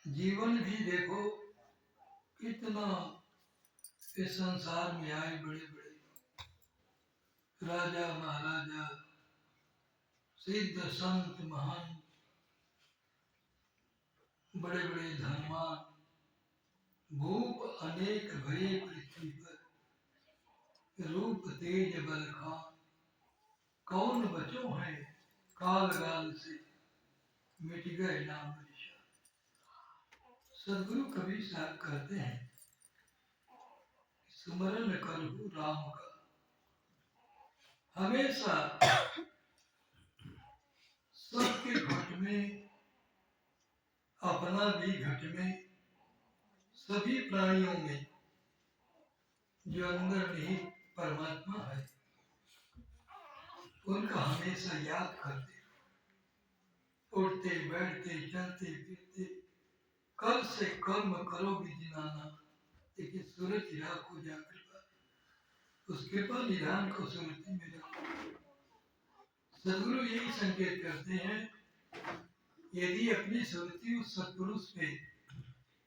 जीवन भी देखो कितना इस संसार में आए, बड़े बड़े राजा महाराजा, सिद्ध संत महान, बड़े बड़े धनवान, भूप अनेक भये पृथ्वी पर, रूप तेज बल खान, कौन बचो है काल गाल से, मिट गए नाम निशान। सदगुरु कबीर साहब कहते हैं, स्मरण करो राम का, हमेशा सबके घट में, अपना भी घट में, सभी प्राणियों में जो अंदर निहित परमात्मा है, उनका हमेशा याद करते, उठते बैठते चलते फिरते, कल से कर्म करो विधिनाना, लेकिन सूरज राख हो जा कृपा, उस कृपा निधान को सुरति में रखो। सदगुरु यही संकेत करते हैं, यदि अपनी सुरति उस सत्पुरुष पे,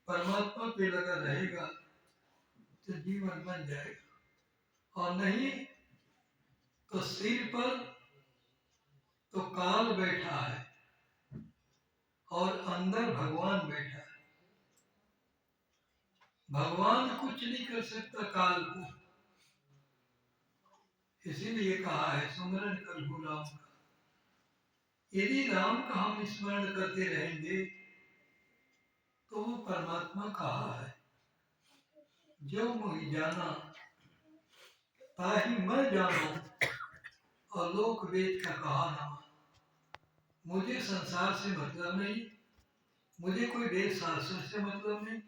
परमात्मा पे लगा रहेगा तो जीवन बन जाएगा, और नहीं तो सिर पर तो काल बैठा है और अंदर भगवान बैठा है। भगवान कुछ नहीं कर सकता काल को, इसीलिए कहा है सुमरन करो राम का। यदि राम का हम स्मरण करते रहेंगे तो वो परमात्मा कहा है, जो मोहि जाना ताहि मैं जानो, और लोक वेद का कहा नामा। मुझे संसार से मतलब नहीं, मुझे कोई वेद शास्त्र से मतलब नहीं,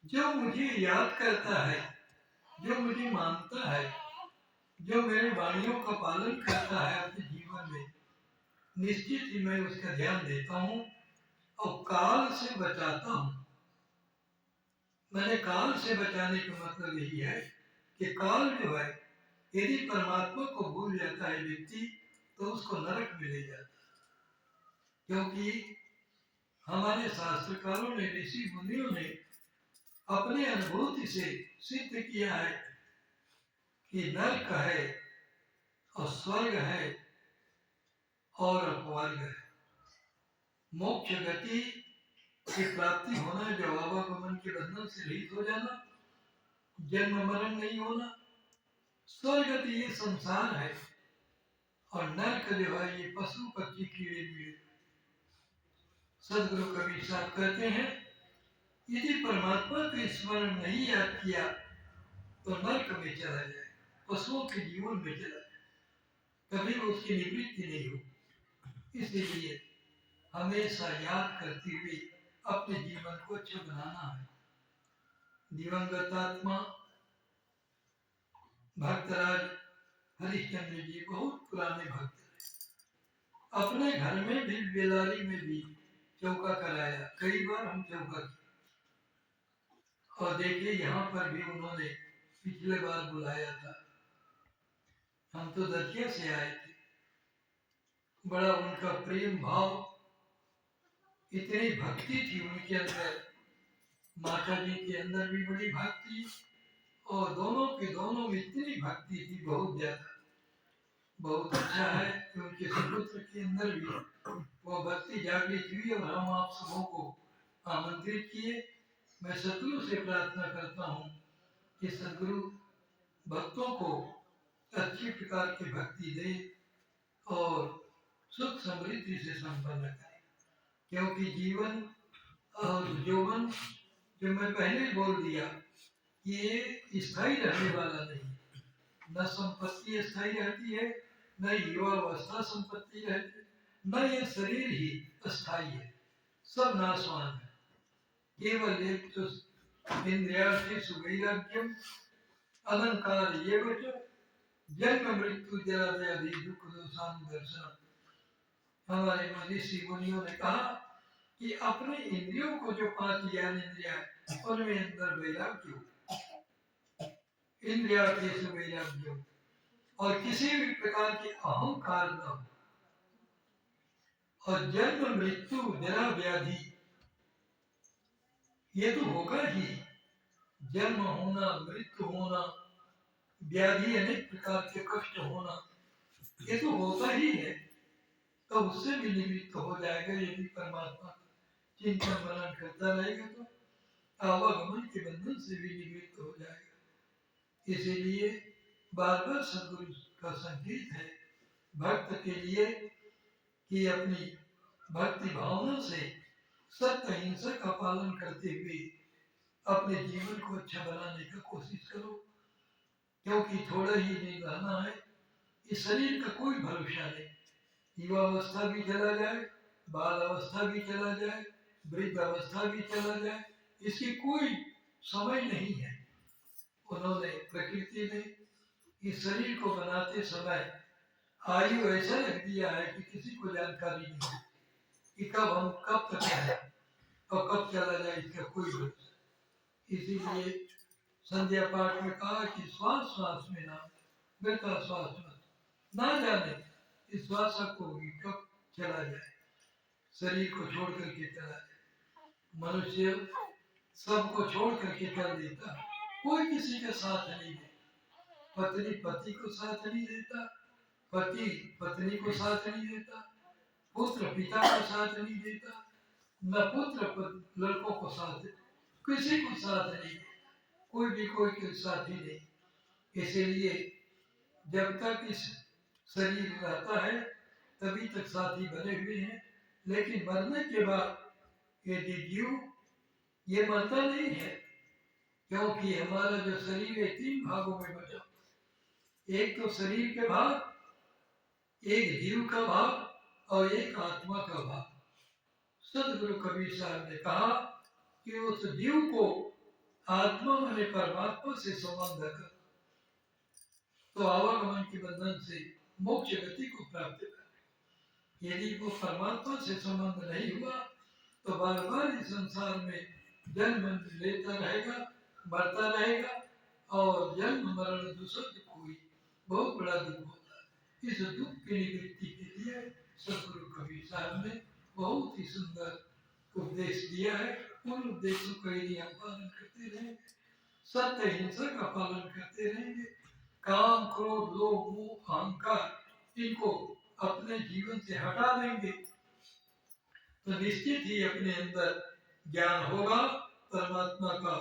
जो मुझे याद करता है, जो मुझे मानता है, जो मेरे वाणियों का पालन करता है अपने जीवन में, निश्चित ही मैं उसका ध्यान देता हूँ और काल से बचाता हूँ। मैंने काल से बचाने का मतलब यही है कि काल जो है, यदि परमात्मा को भूल जाता है व्यक्ति, तो उसको नरक में ले जाता है। क्योंकि हमारे शास्त्रकारों ने, ऋषि मुनियों ने अपने अनुभूति से सिद्ध किया है कि नरक है और स्वर्ग है और अपवर्ग है। मोक्ष गति की प्राप्ति होना, जो आवागमन के बंधन से रहित हो जाना, जन्म मरण नहीं होना। स्वर्ग तो ये संसार है, और नरक जो है ये पशु पक्षी कीड़े मीड़े। सदगुरु कबीर साहब कहते हैं, यदि परमात्मा का स्मरण नहीं याद किया तो नरक में चला जाए, पशुओं के जीवन में चला जाए, कभी उसकी निवृत्ति नहीं हो। इसीलिए हमेशा याद करते हुए अपने जीवन को अच्छा बनाना है। दिवंगत आत्मा भक्तराज हरिश्चंद्र जी बहुत पुराने भक्त हैं। अपने घर में भी, बेलारी में भी चौका कराया, कई बार हम चौका किए, और देखिए यहाँ पर भी उन्होंने पिछले बार बुलाया था, हम तो दतिया से आए थे। बड़ा उनका प्रेम भाव, इतनी भक्ति थी उनके अंदर, माता जी के अंदर भी बड़ी भक्ति, और दोनों के दोनों में इतनी भक्ति थी, बहुत ज्यादा। बहुत अच्छा है कि उनके सुपुत्र के अंदर भी वो भक्ति जागृत हुई, और हम आप सबों को आमंत्रित किए। मैं सदगुरु से प्रार्थना करता हूँ कि सदगुरु भक्तों को अच्छी प्रकार की भक्ति दे और सुख समृद्धि से संपन्न करे, क्योंकि जीवन और यौवन, जो मैं पहले ही बोल दिया, ये स्थायी रहने वाला नहीं। न संपत्ति स्थायी रहती है, न युवावस्था संपत्ति रहती है, न ये शरीर ही अस्थायी है, सब नाशवान है। केवल एक तो इंद्रियार्थेषु वैराग्यम अलंकार ये बचो, जन्म मृत्यु जरा व्याधि दुख दोषानुदर्शन। हमारे ऋषि मुनियों ने कहा कि अपने इंद्रियों को, जो 5 ज्ञान इंद्रिया, उनमें अंदर वैराग्य हो, इंद्रियार्थेषु वैराग्यम, और किसी भी प्रकार के अहंकार न हो, और जन्म मृत्यु जरा व्याधि, ये तो होगा ही, जन्म होना, मृत्यु होना, व्याधि, अनेक प्रकार के कष्ट होना, ये तो होता ही है। तो उससे भी निवृत्त हो जाएगा यदि परमात्मा चिंतन मनन करता रहेगा, तो आवागमन के बंधन से भी निवृत्त हो जाएगा। इसीलिए बार बार सदगुरु का संकेत है भक्त के लिए कि अपनी भक्ति भावना से सत्य अहिंसा का पालन करते हुए अपने जीवन को अच्छा बनाने का कोशिश करो, क्योंकि थोड़ा ही दिन रहना है। इस शरीर का कोई भरोसा नहीं, युवावस्था भी चला जाए, बाल अवस्था भी चला जाए, वृद्ध अवस्था भी चला जाए, इसकी कोई समय नहीं है। उन्होंने प्रकृति ने इस शरीर को बनाते समय आयु ऐसा रख दिया है कि किसी को जानकारी नहीं है कि कब तक है और कब चला जाए, इसका कोई भरोसा। इसीलिए संध्या पाठ में कहा कि श्वास श्वास में नाम, बेटा श्वास मत, ना जाने इस श्वास को कब चला जाए, शरीर को छोड़ करके चला जाए। मनुष्य सबको छोड़ करके कर देता, कोई किसी का साथ नहीं देता। पत्नी पति को साथ नहीं देता, पति पत्नी को साथ नहीं देता, पुत्र पिता को साथ नहीं देता, न पुत्र लड़कों को साथ देता, किसी को साथ नहीं देता, कोई भी कोई के साथ ही नहीं। इसीलिए जब तक इस शरीर रहता है तभी तक साथी बने हुए हैं, लेकिन मरने के बाद यदि जीव ये मरता नहीं है, क्योंकि हमारा जो शरीर है 3 भागों में बटा, एक तो शरीर के भाग, एक जीव का भाग और एक आत्मा का भाग। सदगुरु कबीर साहब ने कहा कि उस जीव को आत्मा माने परमात्मा से संबंध कर, तो आवागमन के बंधन से मोक्ष गति को प्राप्त कर। यदि वो परमात्मा से संबंध नहीं हुआ तो बार बार इस संसार में जन्म लेता रहेगा, मरता रहेगा, और जन्म मरण दूसरा कोई बहुत बड़ा दुख होता है। इस दुख की निवृत्ति के लिए सदगुरु कबीर साहब ने बहुत ही सुंदर उपदेश दिया है। उन उपदेशों का यदि हम पालन करते रहेंगे, सत्य हिंसा का पालन करते रहेंगे, काम क्रोध लोभ मोह अहंकार इनको अपने जीवन से हटा देंगे, तो निश्चित ही अपने अंदर ज्ञान होगा, परमात्मा का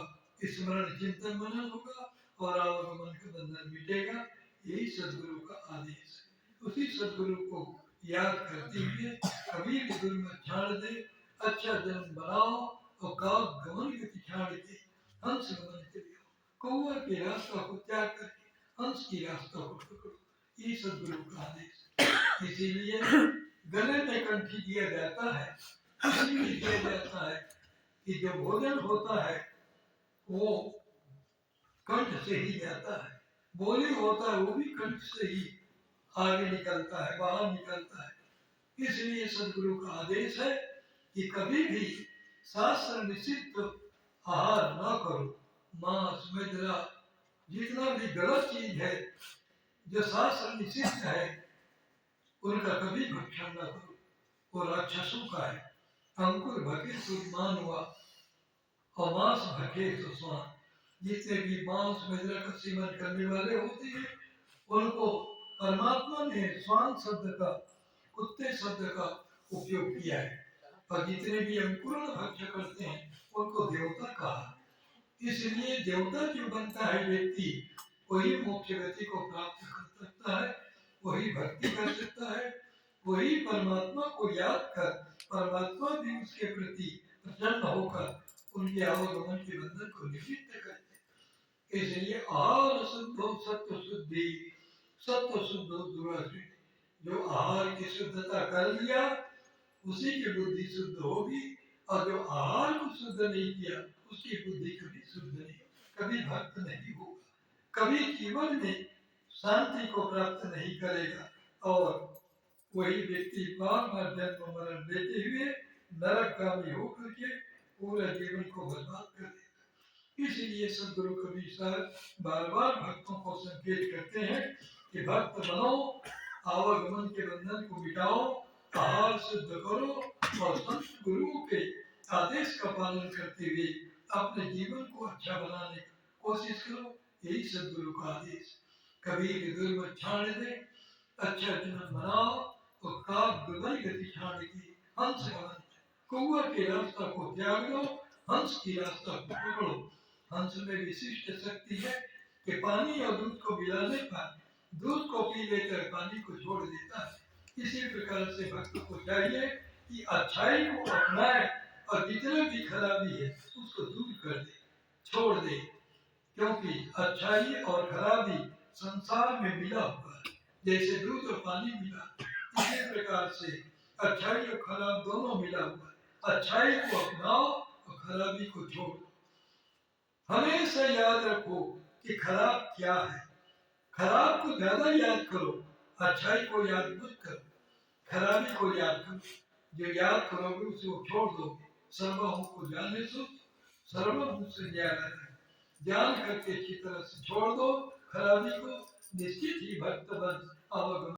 स्मरण चिंतन मनन होगा और आवागमन का बंधन मिटेगा। यही सदगुरु का आदेश है। उसी सदगुरु को याद करते हुए कबीर गुरु में छाड़ दे, अच्छा जन्म बनाओ और काल गमन गति छाड़ के हंस गमन करियो, कौआ के रास्ता को त्याग करके हंस की रास्ता को पकड़ो। ये सदगुरु का आदेश। इसीलिए गले में कंठी दिया जाता है, इसलिए दिया जाता है कि जो भोजन होता है वो कंठ से ही जाता है, बोली होता है वो भी कंठ से ही आगे निकलता है, बाहर निकलता है। इसलिए सदगुरु का आदेश है कि कभी भी शास्त्र निषिद्ध आहार न करो। मांस मदिरा जितना भी गलत चीज है जो शास्त्र निषिद्ध है उनका कभी भक्षण न करो। वो राक्षसों का है। अंकुर भके सुमान हुआ और मांस भके सुस्वान। जितने भी मांस मदिरा का सेवन करने वाले होते हैं उनको परमात्मा ने स्वान शब्द का, कुत्ते शब्द का उपयोग किया है, और जितने भी अंकुरण भक्ष्य करते हैं उनको देवता कहा। इसलिए देवता जो बनता है व्यक्ति वही मोक्ष गति को प्राप्त कर सकता है, वही भक्ति कर सकता है, वही परमात्मा को याद कर परमात्मा भी उसके प्रति प्रसन्न होकर उनके आवागमन के बंधन को निवृत्त करते। इसलिए आहार शुद्धो सत्व शुद्धि, सत्व शुद्धो दुराशुद्धि। जो आहार की शुद्धता कर लिया उसी की बुद्धि शुद्ध होगी, और जो आहार को शुद्ध नहीं किया उसकी बुद्धि कभी शुद्ध नहीं, कभी भक्त नहीं होगा, कभी जीवन में शांति को प्राप्त नहीं करेगा, और वही व्यक्ति बार बार जन्म मरण लेते हुए नरकगामी होकर के पूरा जीवन को बर्बाद कर देगा। इसीलिए सदगुरु कबीर साहब बार बार भक्तों को संकेत करते हैं कि भक्त बनो, आवागमन के बंधन को मिटाओ, आहार शुद्ध करो और संत गुरुओं के आदेश का पालन करते हुए अपने जीवन को अच्छा बनाने की कोशिश करो। यही सदगुरु का आदेश। कबीर गुरमत छाण दे, अच्छा जन्म बनाओ, तो काग गगन गति छाण की हंस गमन। कौआ के रास्ता को त्याग दो, हंस की रास्ता को पकड़ो। हंस में विशिष्ट शक्ति है कि पानी और दूध को मिलाने पर दूध को पी लेकर पानी को छोड़ देता है। इसी प्रकार से भक्त को चाहिए कि अच्छाई को अपनाए और जितने भी खराबी है उसको दूर कर दे, छोड़ दे। क्योंकि अच्छाई और खराबी संसार में मिला हुआ है, जैसे दूध और पानी मिला, इसी प्रकार से अच्छाई और खराब दोनों मिला हुआ है। अच्छाई को अपनाओ और खराबी को छोड़ दो। हमेशा याद रखो कि खराब क्या है। खराब को ज्यादा याद करो, अच्छाई को याद मत करो। खराबी को याद करो, जो याद करोगे उसे वो छोड़ दोगे। सर्वहु को जाने सो, सर्वभूत से न्याय ज्ञान करके अच्छी तरह से छोड़ दो खराबी को। निश्चित ही भक्त बन अवगम